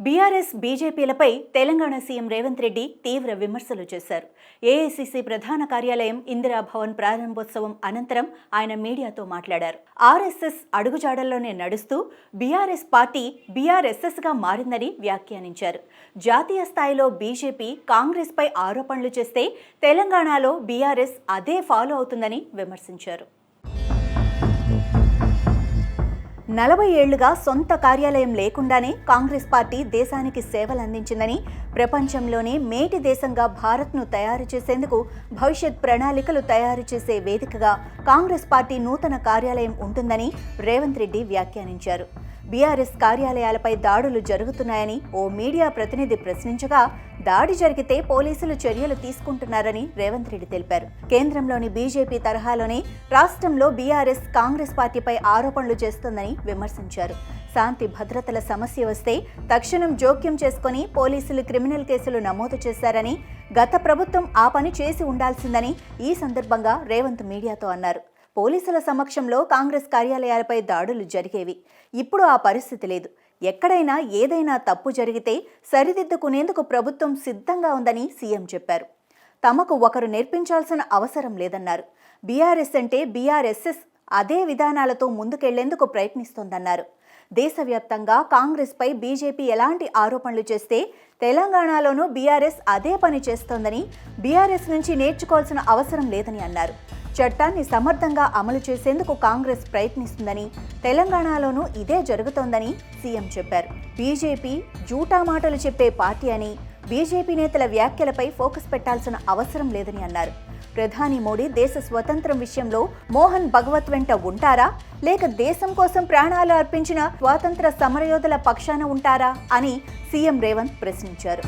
BRS బీజేపీలపై Telangana CM Revanth Reddy తీవ్ర విమర్శలు చేశారు. ఏఐసీసీ ప్రధాన కార్యాలయం ఇందిరాభవన్ ప్రారంభోత్సవం అనంతరం ఆయన మీడియాతో మాట్లాడారు. ఆర్ఎస్ఎస్ అడుగుజాడల్లోనే నడుస్తూ బీఆర్ఎస్ పార్టీ బీఆర్ఎస్ఎస్గా మారిందని వ్యాఖ్యానించారు. జాతీయ స్థాయిలో బీజేపీ కాంగ్రెస్పై ఆరోపణలు చేస్తే తెలంగాణలో బీఆర్ఎస్ అదే ఫాలో అవుతుందని విమర్శించారు. 40 ఏళ్లుగా సొంత కార్యాలయం లేకుండానే కాంగ్రెస్ పార్టీ దేశానికి సేవలందించిందని, ప్రపంచంలోనే మేటి దేశంగా భారత్ను తయారు చేసేందుకు భవిష్యత్ ప్రణాళికలు తయారు చేసే వేదికగా కాంగ్రెస్ పార్టీ నూతన కార్యాలయం ఉంటుందని రేవంత్ రెడ్డి వ్యాఖ్యానించారు. బీఆర్ఎస్ కార్యాలయాలపై దాడులు జరుగుతున్నాయని ఓ మీడియా ప్రతినిధి ప్రశ్నించగా, దాడి జరిగితే పోలీసులు చర్యలు తీసుకుంటున్నారని రేవంత్ రెడ్డి తెలిపారు. కేంద్రంలోని బీజేపీ తరహాలోనే రాష్ట్రంలో బీఆర్ఎస్ కాంగ్రెస్ పార్టీపై ఆరోపణలు చేస్తోందని విమర్శించారు. శాంతి భద్రతల సమస్య వస్తే తక్షణం జోక్యం చేసుకుని పోలీసులు క్రిమినల్ కేసులు నమోదు చేశారని, గత ప్రభుత్వం ఆ పని చేసి ఉండాల్సిందని ఈ సందర్భంగా రేవంత్ మీడియాతో అన్నారు. పోలీసుల సమక్షంలో కాంగ్రెస్ కార్యాలయాలపై దాడులు జరిగేవి. ఇప్పుడు ఆ పరిస్థితి లేదు. ఎక్కడైనా ఏదైనా తప్పు జరిగితే సరిదిద్దుకునేందుకు ప్రభుత్వం సిద్ధంగా ఉందని సీఎం చెప్పారు. తమకు ఒకరు నేర్పించాల్సిన అవసరం లేదన్నారు. బీఆర్ఎస్ అంటే బీఆర్ఎస్ఎస్ అదే విధానాలతో ముందుకెళ్లేందుకు ప్రయత్నిస్తోందన్నారు. దేశవ్యాప్తంగా కాంగ్రెస్పై బీజేపీ ఎలాంటి ఆరోపణలు చేస్తే తెలంగాణలోనూ బీఆర్ఎస్ అదే పని చేస్తోందని, బీఆర్ఎస్ నుంచి నేర్చుకోవాల్సిన అవసరం లేదని అన్నారు. చట్టాన్ని సమర్థంగా అమలు చేసేందుకు కాంగ్రెస్ ప్రయత్నిస్తుందని, తెలంగాణలోనూ ఇదే జరుగుతోందని సీఎం చెప్పారు. బీజేపీ జూటా మాటలు చెప్పే పార్టీ అని, బీజేపీ నేతల వ్యాఖ్యలపై ఫోకస్ పెట్టాల్సిన అవసరం లేదని అన్నారు. ప్రధాని మోడీ దేశ స్వతంత్రం విషయంలో మోహన్ భగవత్ వెంట ఉంటారా, లేక దేశం కోసం ప్రాణాలు అర్పించిన స్వాతంత్ర సమరయోధుల పక్షాన ఉంటారా అని సీఎం రేవంత్ ప్రశ్నించారు.